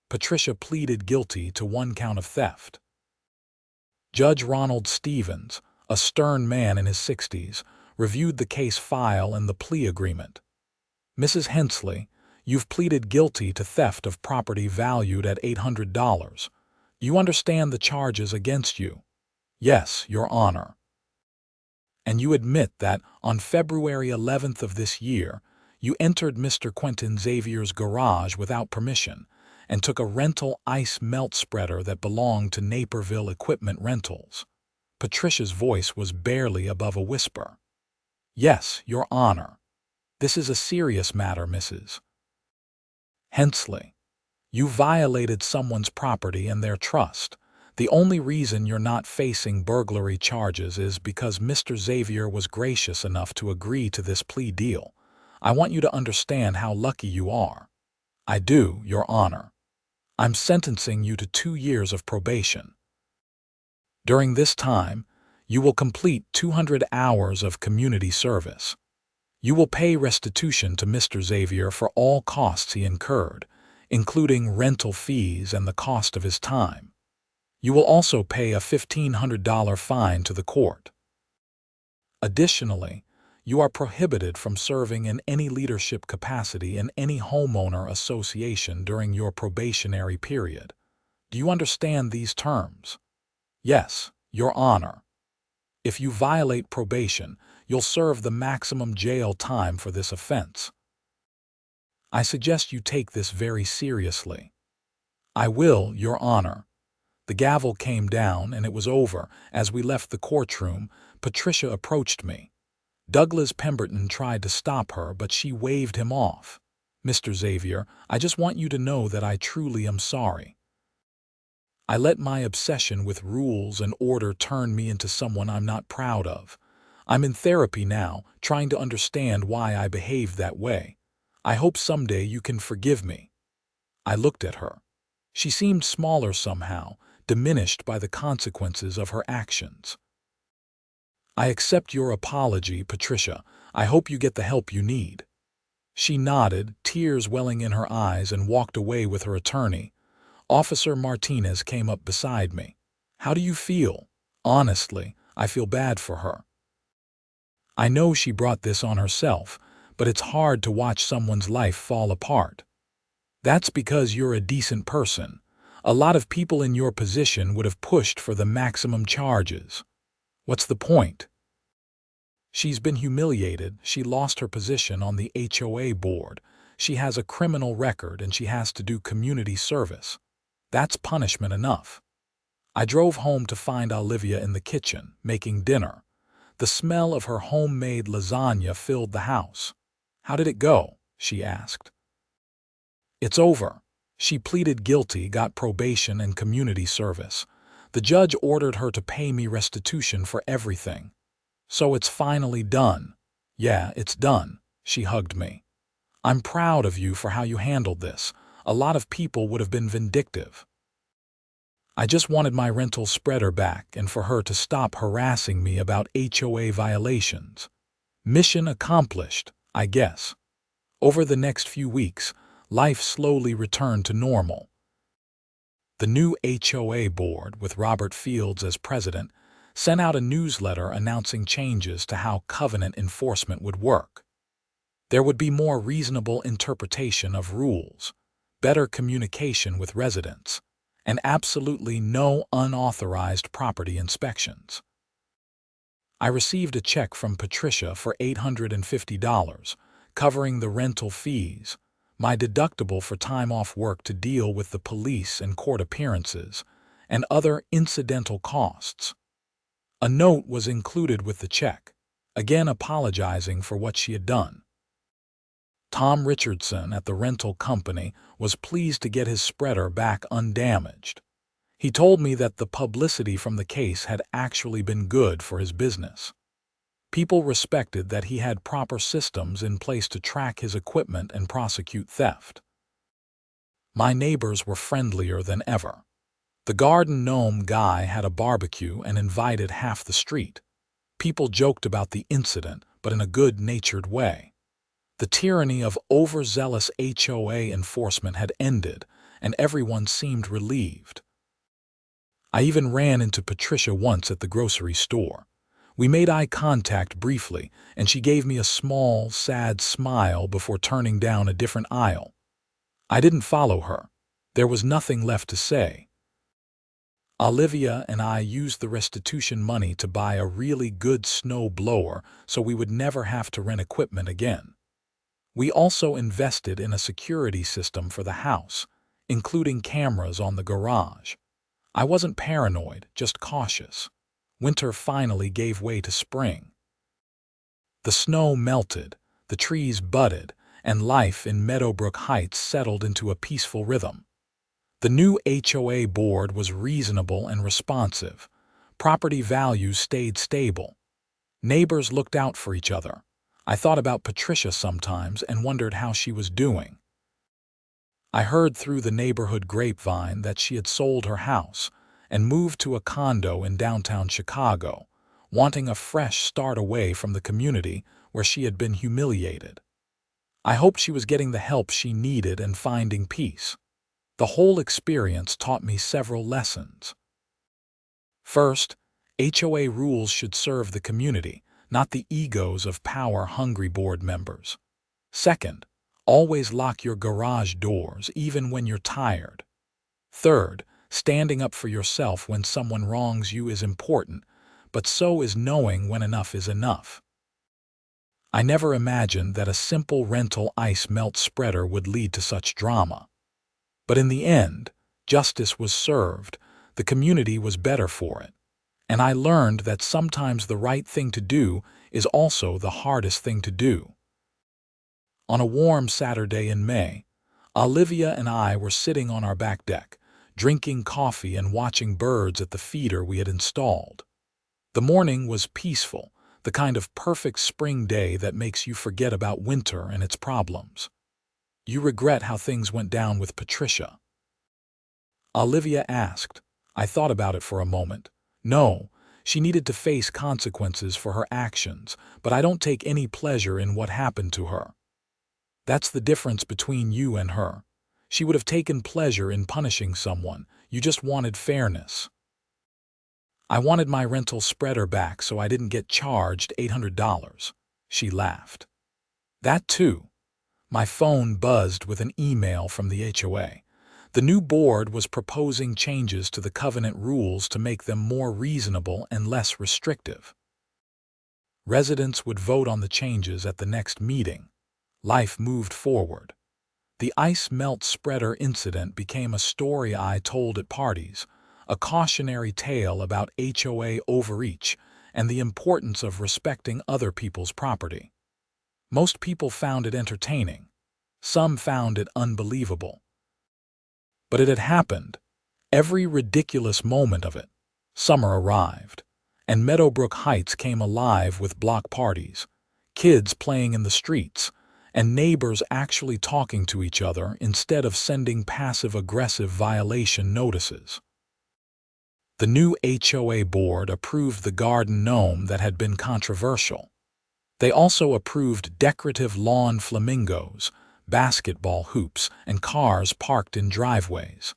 Patricia pleaded guilty to 1 count of theft. Judge Ronald Stevens, a stern man in his 60s, reviewed the case file and the plea agreement. Mrs. Hensley, you've pleaded guilty to theft of property valued at $800. You understand the charges against you? Yes, Your Honor. And you admit that on February 11th of this year, you entered Mr. Quentin Xavier's garage without permission and took a rental ice melt spreader that belonged to Naperville Equipment Rentals. Patricia's voice was barely above a whisper. Yes, Your Honor. This is a serious matter, Mrs. Hensley. You violated someone's property and their trust. The only reason you're not facing burglary charges is because Mr. Xavier was gracious enough to agree to this plea deal. I want you to understand how lucky you are. I do, Your Honor. I'm sentencing you to 2 years of probation. During this time, you will complete 200 hours of community service. You will pay restitution to Mr. Xavier for all costs he incurred, including rental fees and the cost of his time. You will also pay a $1,500 fine to the court. Additionally, you are prohibited from serving in any leadership capacity in any homeowner association during your probationary period. Do you understand these terms? Yes, Your Honor. If you violate probation, you'll serve the maximum jail time for this offense. I suggest you take this very seriously. I will, Your Honor. The gavel came down and it was over. As we left the courtroom, Patricia approached me. Douglas Pemberton tried to stop her, but she waved him off. Mr. Xavier, I just want you to know that I truly am sorry. I let my obsession with rules and order turn me into someone I'm not proud of. I'm in therapy now, trying to understand why I behaved that way. I hope someday you can forgive me. I looked at her. She seemed smaller somehow, diminished by the consequences of her actions. I accept your apology, Patricia. I hope you get the help you need. She nodded, tears welling in her eyes, and walked away with her attorney. Officer Martinez came up beside me. How do you feel? Honestly, I feel bad for her. I know she brought this on herself, but it's hard to watch someone's life fall apart. That's because you're a decent person. A lot of people in your position would have pushed for the maximum charges. What's the point? She's been humiliated. She lost her position on the HOA board. She has a criminal record and she has to do community service. That's punishment enough. I drove home to find Olivia in the kitchen, making dinner. The smell of her homemade lasagna filled the house. "How did it go?" she asked. "It's over." She pleaded guilty, got probation and community service. The judge ordered her to pay me restitution for everything. "So it's finally done." "Yeah, it's done." She hugged me. "I'm proud of you for how you handled this. A lot of people would have been vindictive." I just wanted my rental spreader back and for her to stop harassing me about HOA violations. Mission accomplished, I guess. Over the next few weeks, life slowly returned to normal. The new HOA board, with Robert Fields as president, sent out a newsletter announcing changes to how covenant enforcement would work. There would be more reasonable interpretation of rules, better communication with residents, and absolutely no unauthorized property inspections. I received a check from Patricia for $850, covering the rental fees, my deductible for time off work to deal with the police and court appearances, and other incidental costs. A note was included with the check, again apologizing for what she had done. Tom Richardson at the rental company was pleased to get his spreader back undamaged. He told me that the publicity from the case had actually been good for his business. People respected that he had proper systems in place to track his equipment and prosecute theft. My neighbors were friendlier than ever. The garden gnome guy had a barbecue and invited half the street. People joked about the incident, but in a good-natured way. The tyranny of overzealous HOA enforcement had ended, and everyone seemed relieved. I even ran into Patricia once at the grocery store. We made eye contact briefly, and she gave me a small, sad smile before turning down a different aisle. I didn't follow her. There was nothing left to say. Olivia and I used the restitution money to buy a really good snow blower so we would never have to rent equipment again. We also invested in a security system for the house, including cameras on the garage. I wasn't paranoid, just cautious. Winter finally gave way to spring. The snow melted, the trees budded, and life in Meadowbrook Heights settled into a peaceful rhythm. The new HOA board was reasonable and responsive. Property values stayed stable. Neighbors looked out for each other. I thought about Patricia sometimes and wondered how she was doing. I heard through the neighborhood grapevine that she had sold her house and moved to a condo in downtown Chicago, wanting a fresh start away from the community where she had been humiliated. I hoped she was getting the help she needed and finding peace. The whole experience taught me several lessons. First, HOA rules should serve the community, not the egos of power-hungry board members. Second, always lock your garage doors even when you're tired. Third, standing up for yourself when someone wrongs you is important, but so is knowing when enough is enough. I never imagined that a simple rental ice melt spreader would lead to such drama. But in the end, justice was served, the community was better for it. And I learned that sometimes the right thing to do is also the hardest thing to do. On a warm Saturday in May, Olivia and I were sitting on our back deck, drinking coffee and watching birds at the feeder we had installed. The morning was peaceful, the kind of perfect spring day that makes you forget about winter and its problems. "You regret how things went down with Patricia?" Olivia asked. I thought about it for a moment. No, she needed to face consequences for her actions, but I don't take any pleasure in what happened to her. That's the difference between you and her. She would have taken pleasure in punishing someone. You just wanted fairness. I wanted my rental spreader back so I didn't get charged $800. She laughed. That too. My phone buzzed with an email from the HOA. The new board was proposing changes to the covenant rules to make them more reasonable and less restrictive. Residents would vote on the changes at the next meeting. Life moved forward. The ice melt spreader incident became a story I told at parties, a cautionary tale about HOA overreach and the importance of respecting other people's property. Most people found it entertaining. Some found it unbelievable. But it had happened. Every ridiculous moment of it. Summer arrived, and Meadowbrook Heights came alive with block parties, kids playing in the streets, and neighbors actually talking to each other instead of sending passive-aggressive violation notices. The new HOA board approved the garden gnome that had been controversial. They also approved decorative lawn flamingos, basketball hoops, and cars parked in driveways.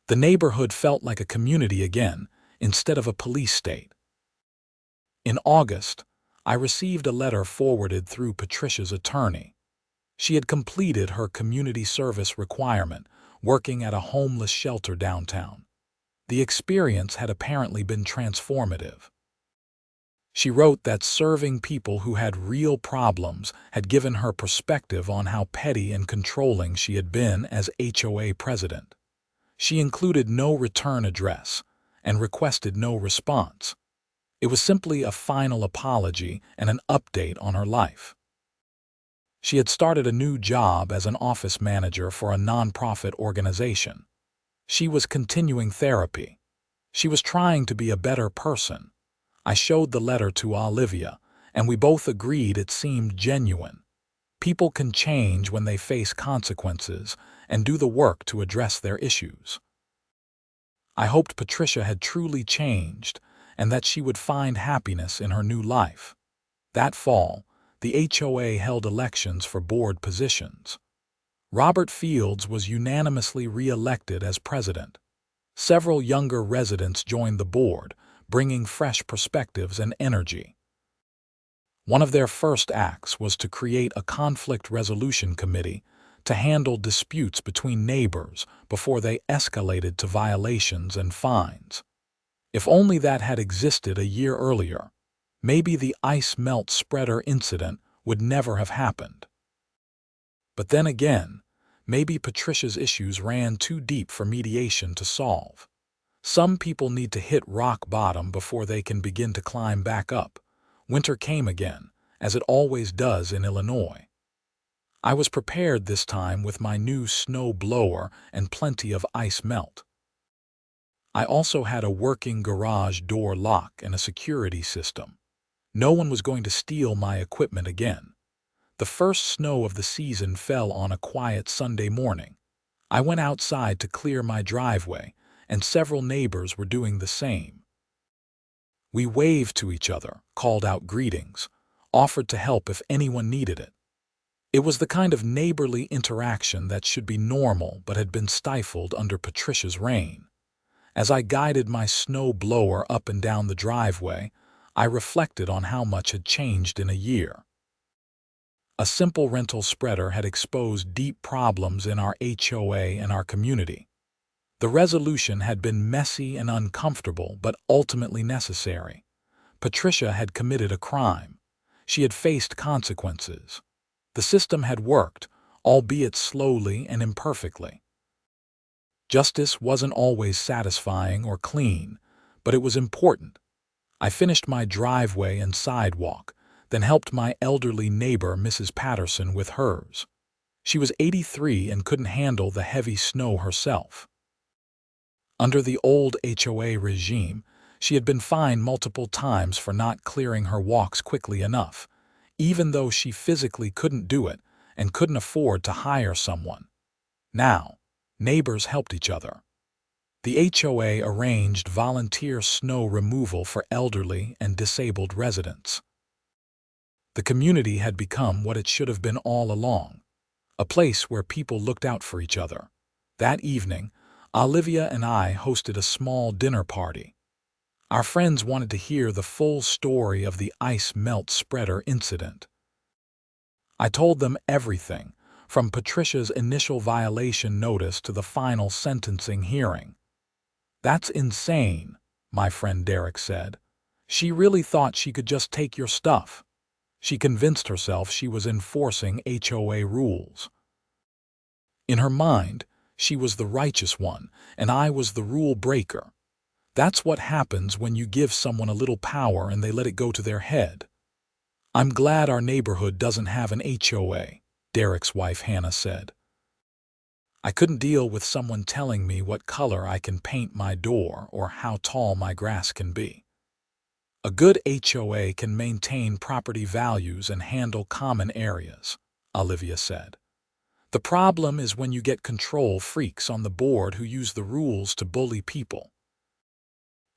The neighborhood felt like a community again, instead of a police state. In August, I received a letter forwarded through Patricia's attorney. She had completed her community service requirement, working at a homeless shelter downtown. The experience had apparently been transformative. She wrote that serving people who had real problems had given her perspective on how petty and controlling she had been as HOA president. She included no return address and requested no response. It was simply a final apology and an update on her life. She had started a new job as an office manager for a nonprofit organization. She was continuing therapy. She was trying to be a better person. I showed the letter to Olivia, and we both agreed it seemed genuine. People can change when they face consequences and do the work to address their issues. I hoped Patricia had truly changed and that she would find happiness in her new life. That fall, the HOA held elections for board positions. Robert Fields was unanimously re-elected as president. Several younger residents joined the board, bringing fresh perspectives and energy. One of their first acts was to create a conflict resolution committee to handle disputes between neighbors before they escalated to violations and fines. If only that had existed a year earlier, maybe the ice melt spreader incident would never have happened. But then again, maybe Patricia's issues ran too deep for mediation to solve. Some people need to hit rock bottom before they can begin to climb back up. Winter came again, as it always does in Illinois. I was prepared this time with my new snow blower and plenty of ice melt. I also had a working garage door lock and a security system. No one was going to steal my equipment again. The first snow of the season fell on a quiet Sunday morning. I went outside to clear my driveway, and several neighbors were doing the same. We waved to each other, called out greetings, offered to help if anyone needed it. It was the kind of neighborly interaction that should be normal but had been stifled under Patricia's reign. As I guided my snow blower up and down the driveway, I reflected on how much had changed in a year. A simple rental spreader had exposed deep problems in our HOA and our community. The resolution had been messy and uncomfortable, but ultimately necessary. Patricia had committed a crime. She had faced consequences. The system had worked, albeit slowly and imperfectly. Justice wasn't always satisfying or clean, but it was important. I finished my driveway and sidewalk, then helped my elderly neighbor, Mrs. Patterson, with hers. She was 83 and couldn't handle the heavy snow herself. Under the old HOA regime, she had been fined multiple times for not clearing her walks quickly enough, even though she physically couldn't do it and couldn't afford to hire someone. Now, neighbors helped each other. The HOA arranged volunteer snow removal for elderly and disabled residents. The community had become what it should have been all along, a place where people looked out for each other. That evening, Olivia and I hosted a small dinner party. Our friends wanted to hear the full story of the ice melt spreader incident. I told them everything, from Patricia's initial violation notice to the final sentencing hearing. "That's insane," my friend Derek said. "She really thought she could just take your stuff." She convinced herself she was enforcing HOA rules. In her mind, she was the righteous one, and I was the rule breaker. That's what happens when you give someone a little power and they let it go to their head. I'm glad our neighborhood doesn't have an HOA, Derek's wife Hannah said. I couldn't deal with someone telling me what color I can paint my door or how tall my grass can be. A good HOA can maintain property values and handle common areas, Olivia said. The problem is when you get control freaks on the board who use the rules to bully people.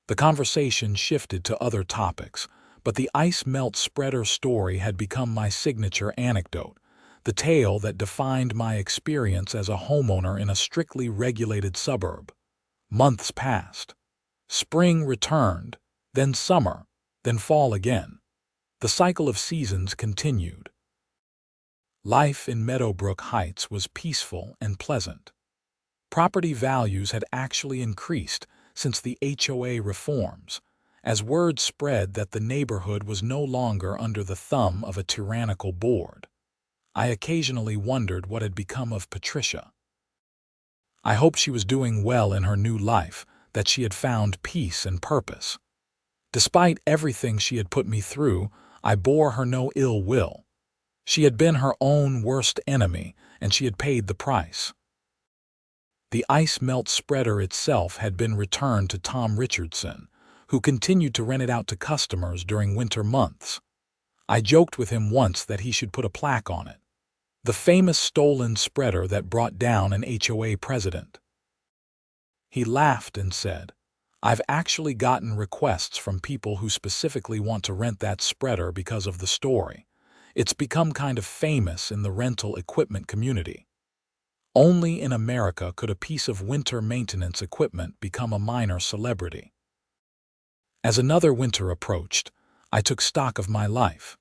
The conversation shifted to other topics, but the ice melt spreader story had become my signature anecdote, the tale that defined my experience as a homeowner in a strictly regulated suburb. Months passed. Spring returned, then summer, then fall again. The cycle of seasons continued. Life in Meadowbrook Heights was peaceful and pleasant. Property values had actually increased since the HOA reforms, as word spread that the neighborhood was no longer under the thumb of a tyrannical board. I occasionally wondered what had become of Patricia. I hoped she was doing well in her new life, that she had found peace and purpose. Despite everything she had put me through, I bore her no ill will. She had been her own worst enemy, and she had paid the price. The ice melt spreader itself had been returned to Tom Richardson, who continued to rent it out to customers during winter months. I joked with him once that he should put a plaque on it. The famous stolen spreader that brought down an HOA president. He laughed and said, "I've actually gotten requests from people who specifically want to rent that spreader because of the story. It's become kind of famous in the rental equipment community." Only in America could a piece of winter maintenance equipment become a minor celebrity. As another winter approached, I took stock of my life.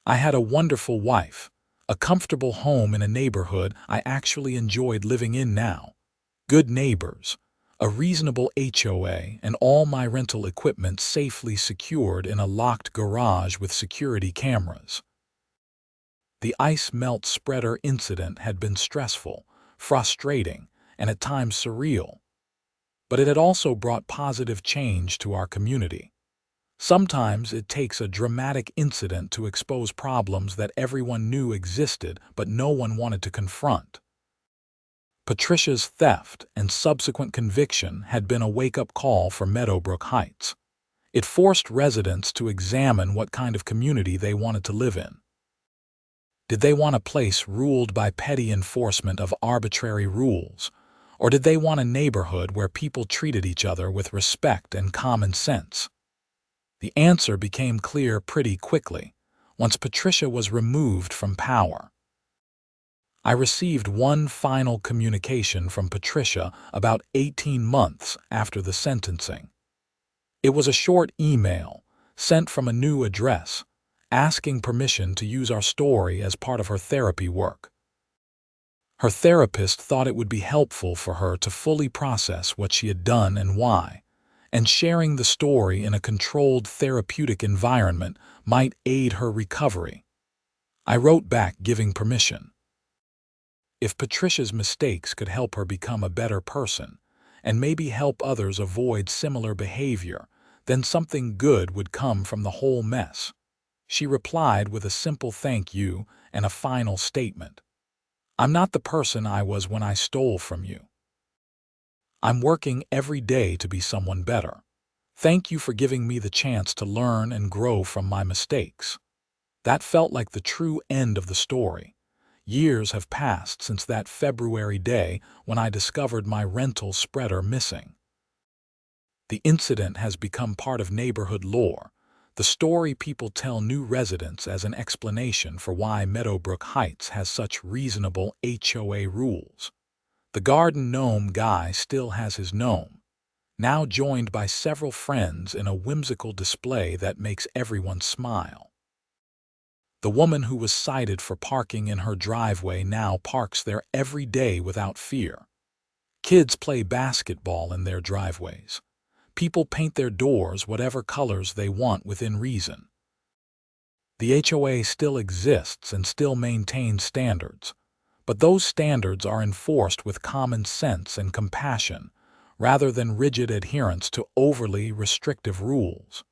I had a wonderful wife, a comfortable home in a neighborhood I actually enjoyed living in now, good neighbors, a reasonable HOA, and all my rental equipment safely secured in a locked garage with security cameras. The ice melt spreader incident had been stressful, frustrating, and at times surreal. But it had also brought positive change to our community. Sometimes it takes a dramatic incident to expose problems that everyone knew existed but no one wanted to confront. Patricia's theft and subsequent conviction had been a wake-up call for Meadowbrook Heights. It forced residents to examine what kind of community they wanted to live in. Did they want a place ruled by petty enforcement of arbitrary rules, or did they want a neighborhood where people treated each other with respect and common sense? The answer became clear pretty quickly, once Patricia was removed from power. I received one final communication from Patricia about 18 months after the sentencing. It was a short email, sent from a new address, asking permission to use our story as part of her therapy work. Her therapist thought it would be helpful for her to fully process what she had done and why, and sharing the story in a controlled therapeutic environment might aid her recovery. I wrote back giving permission. If Patricia's mistakes could help her become a better person, and maybe help others avoid similar behavior, then something good would come from the whole mess. She replied with a simple thank you and a final statement. "I'm not the person I was when I stole from you. I'm working every day to be someone better. Thank you for giving me the chance to learn and grow from my mistakes." That felt like the true end of the story. Years have passed since that February day when I discovered my rental spreader missing. The incident has become part of neighborhood lore, the story people tell new residents as an explanation for why Meadowbrook Heights has such reasonable HOA rules. The garden gnome guy still has his gnome, now joined by several friends in a whimsical display that makes everyone smile. The woman who was cited for parking in her driveway now parks there every day without fear. Kids play basketball in their driveways. People paint their doors whatever colors they want within reason. The HOA still exists and still maintains standards, but those standards are enforced with common sense and compassion, rather than rigid adherence to overly restrictive rules.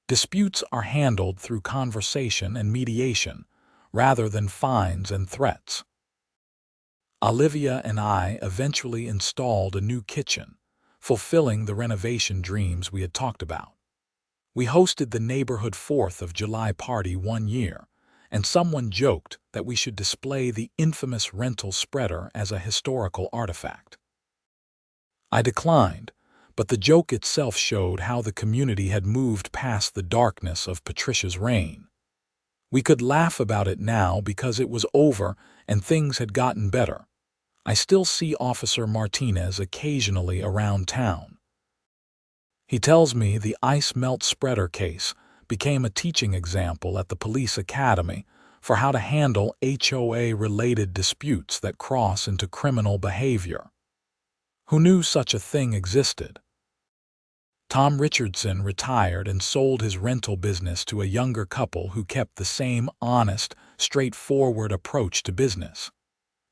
Disputes are handled through conversation and mediation, rather than fines and threats. Olivia and I eventually installed a new kitchen, fulfilling the renovation dreams we had talked about. We hosted the neighborhood 4th of July party one year, and someone joked that we should display the infamous rental spreader as a historical artifact. I declined, but the joke itself showed how the community had moved past the darkness of Patricia's reign. We could laugh about it now because it was over and things had gotten better. I still see Officer Martinez occasionally around town. He tells me the ice melt spreader case became a teaching example at the police academy for how to handle HOA-related disputes that cross into criminal behavior. Who knew such a thing existed? Tom Richardson retired and sold his rental business to a younger couple who kept the same honest, straightforward approach to business.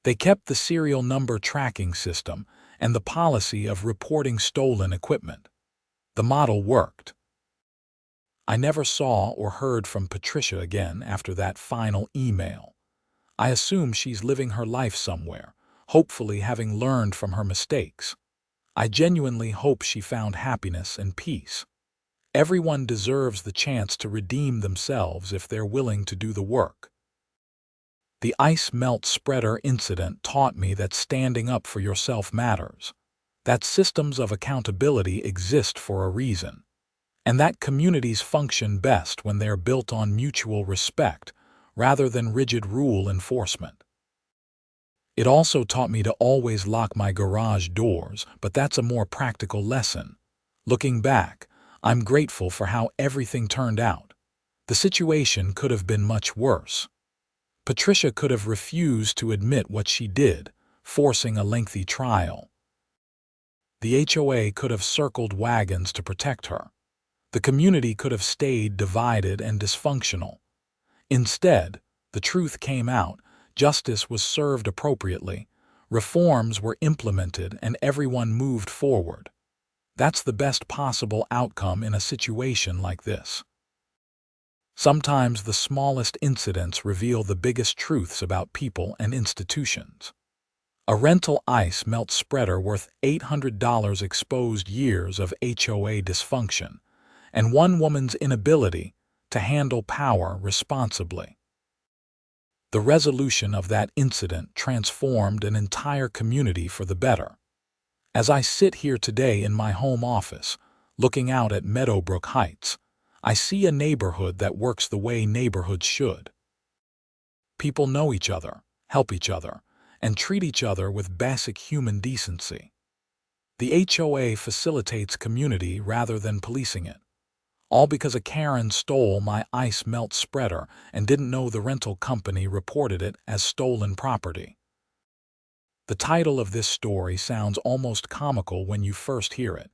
They kept the serial number tracking system and the policy of reporting stolen equipment. The model worked. I never saw or heard from Patricia again after that final email. I assume she's living her life somewhere, hopefully having learned from her mistakes. I genuinely hope she found happiness and peace. Everyone deserves the chance to redeem themselves if they're willing to do the work. The ice melt spreader incident taught me that standing up for yourself matters, that systems of accountability exist for a reason, and that communities function best when they're built on mutual respect rather than rigid rule enforcement. It also taught me to always lock my garage doors, but that's a more practical lesson. Looking back, I'm grateful for how everything turned out. The situation could have been much worse. Patricia could have refused to admit what she did, forcing a lengthy trial. The HOA could have circled wagons to protect her. The community could have stayed divided and dysfunctional. Instead, the truth came out, justice was served appropriately, reforms were implemented, and everyone moved forward. That's the best possible outcome in a situation like this. Sometimes the smallest incidents reveal the biggest truths about people and institutions. A rental ice melt spreader worth $800 exposed years of HOA dysfunction, and one woman's inability to handle power responsibly. The resolution of that incident transformed an entire community for the better. As I sit here today in my home office, looking out at Meadowbrook Heights, I see a neighborhood that works the way neighborhoods should. People know each other, help each other, and treat each other with basic human decency. The HOA facilitates community rather than policing it. All because a Karen stole my ice melt spreader and didn't know the rental company reported it as stolen property. The title of this story sounds almost comical when you first hear it,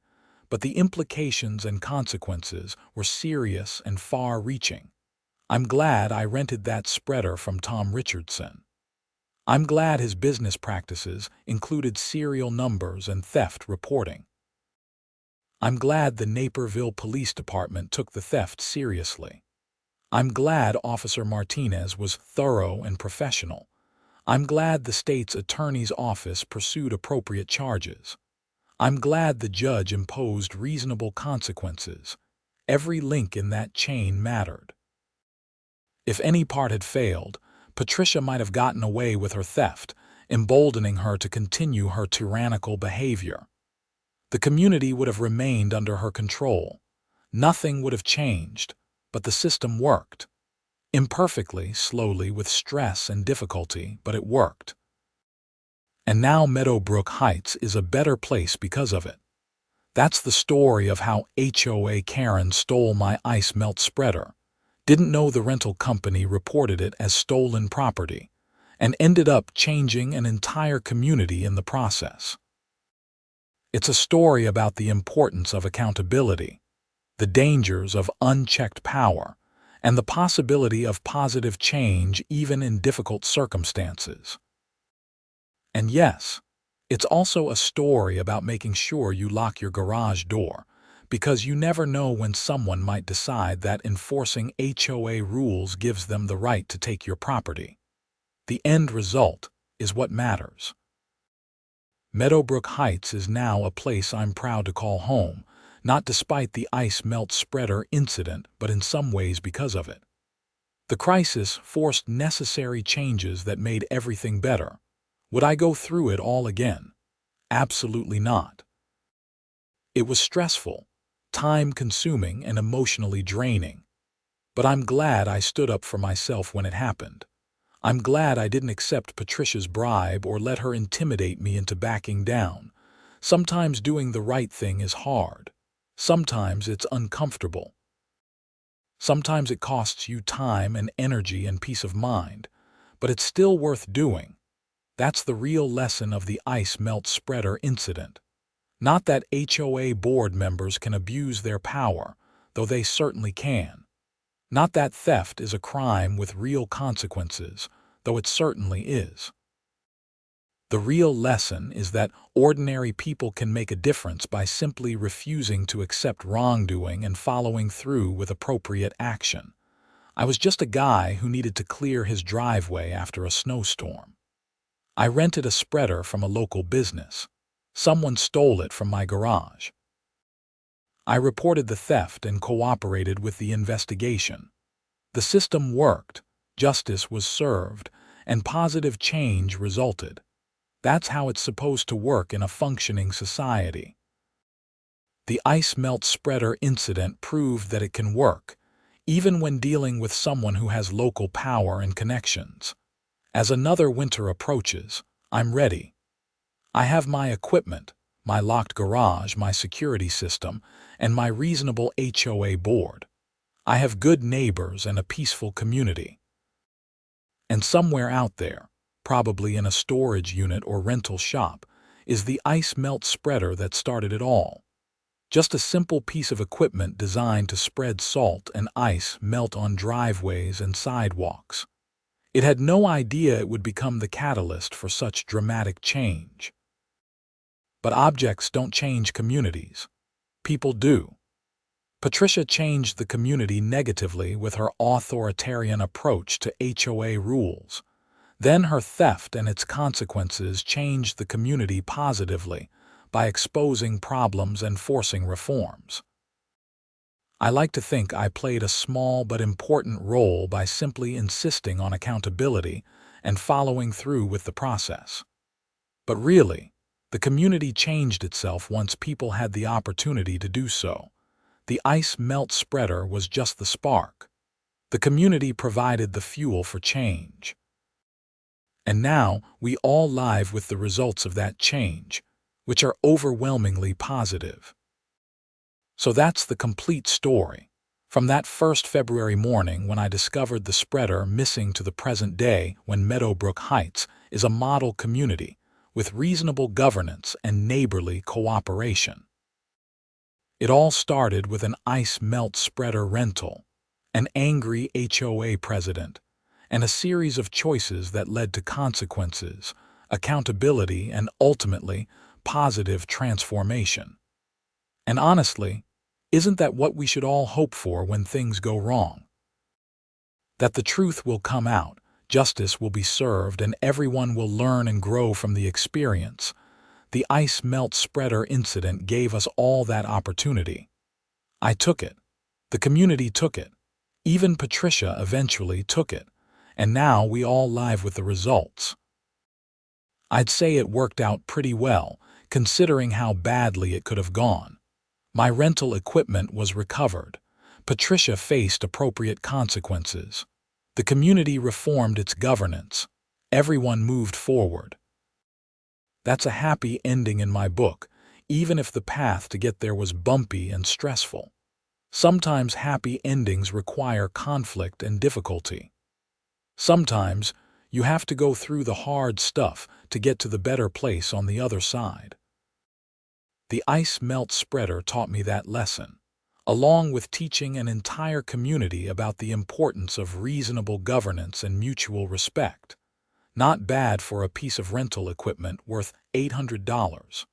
but the implications and consequences were serious and far-reaching. I'm glad I rented that spreader from Tom Richardson. I'm glad his business practices included serial numbers and theft reporting. I'm glad the Naperville Police Department took the theft seriously. I'm glad Officer Martinez was thorough and professional. I'm glad the state's attorney's office pursued appropriate charges. I'm glad the judge imposed reasonable consequences. Every link in that chain mattered. If any part had failed, Patricia might have gotten away with her theft, emboldening her to continue her tyrannical behavior. The community would have remained under her control. Nothing would have changed, but the system worked. Imperfectly, slowly, with stress and difficulty, but it worked. And now Meadowbrook Heights is a better place because of it. That's the story of how HOA Karen stole my ice melt spreader, didn't know the rental company reported it as stolen property, and ended up changing an entire community in the process. It's a story about the importance of accountability, the dangers of unchecked power, and the possibility of positive change even in difficult circumstances. And yes, It's also a story about making sure you lock your garage door, because you never know when someone might decide that enforcing HOA rules gives them the right to take your property. The end result is what matters. Meadowbrook Heights is now a place I'm proud to call home, not despite the ice melt spreader incident, but in some ways because of it. The crisis forced necessary changes that made everything better. Would I go through it all again? Absolutely not. It was stressful, time-consuming, and emotionally draining. But I'm glad I stood up for myself when it happened. I'm glad I didn't accept Patricia's bribe or let her intimidate me into backing down. Sometimes doing the right thing is hard. Sometimes it's uncomfortable. Sometimes it costs you time and energy and peace of mind, but it's still worth doing. That's the real lesson of the ice melt spreader incident. Not that HOA board members can abuse their power, though they certainly can. Not that theft is a crime with real consequences, though it certainly is. The real lesson is that ordinary people can make a difference by simply refusing to accept wrongdoing and following through with appropriate action. I was just a guy who needed to clear his driveway after a snowstorm. I rented a spreader from a local business. Someone stole it from my garage. I reported the theft and cooperated with the investigation. The system worked, justice was served, and positive change resulted. That's how it's supposed to work in a functioning society. The ice melt spreader incident proved that it can work, even when dealing with someone who has local power and connections. As another winter approaches, I'm ready. I have my equipment, my locked garage, my security system, and my reasonable HOA board. I have good neighbors and a peaceful community. And somewhere out there, probably in a storage unit or rental shop, is the ice melt spreader that started it all. Just a simple piece of equipment designed to spread salt and ice melt on driveways and sidewalks. It had no idea it would become the catalyst for such dramatic change. But objects don't change communities. People do. Patricia changed the community negatively with her authoritarian approach to HOA rules. Then her theft and its consequences changed the community positively by exposing problems and forcing reforms. I like to think I played a small but important role by simply insisting on accountability and following through with the process. But really, the community changed itself once people had the opportunity to do so. The ice melt spreader was just the spark. The community provided the fuel for change. And now we all live with the results of that change, which are overwhelmingly positive. So that's the complete story. From that first February morning when I discovered the spreader missing to the present day when Meadowbrook Heights is a model community with reasonable governance and neighborly cooperation. It all started with an ice melt spreader rental, an angry HOA president, and a series of choices that led to consequences, accountability, and ultimately, positive transformation. And honestly, isn't that what we should all hope for when things go wrong? That the truth will come out, justice will be served, and everyone will learn and grow from the experience. The ice melt spreader incident gave us all that opportunity. I took it. The community took it. Even Patricia eventually took it. And now we all live with the results. I'd say it worked out pretty well, considering how badly it could have gone. My rental equipment was recovered. Patricia faced appropriate consequences. The community reformed its governance. Everyone moved forward. That's a happy ending in my book, even if the path to get there was bumpy and stressful. Sometimes happy endings require conflict and difficulty. Sometimes you have to go through the hard stuff to get to the better place on the other side. The ice melt spreader taught me that lesson, along with teaching an entire community about the importance of reasonable governance and mutual respect. Not bad for a piece of rental equipment worth $800.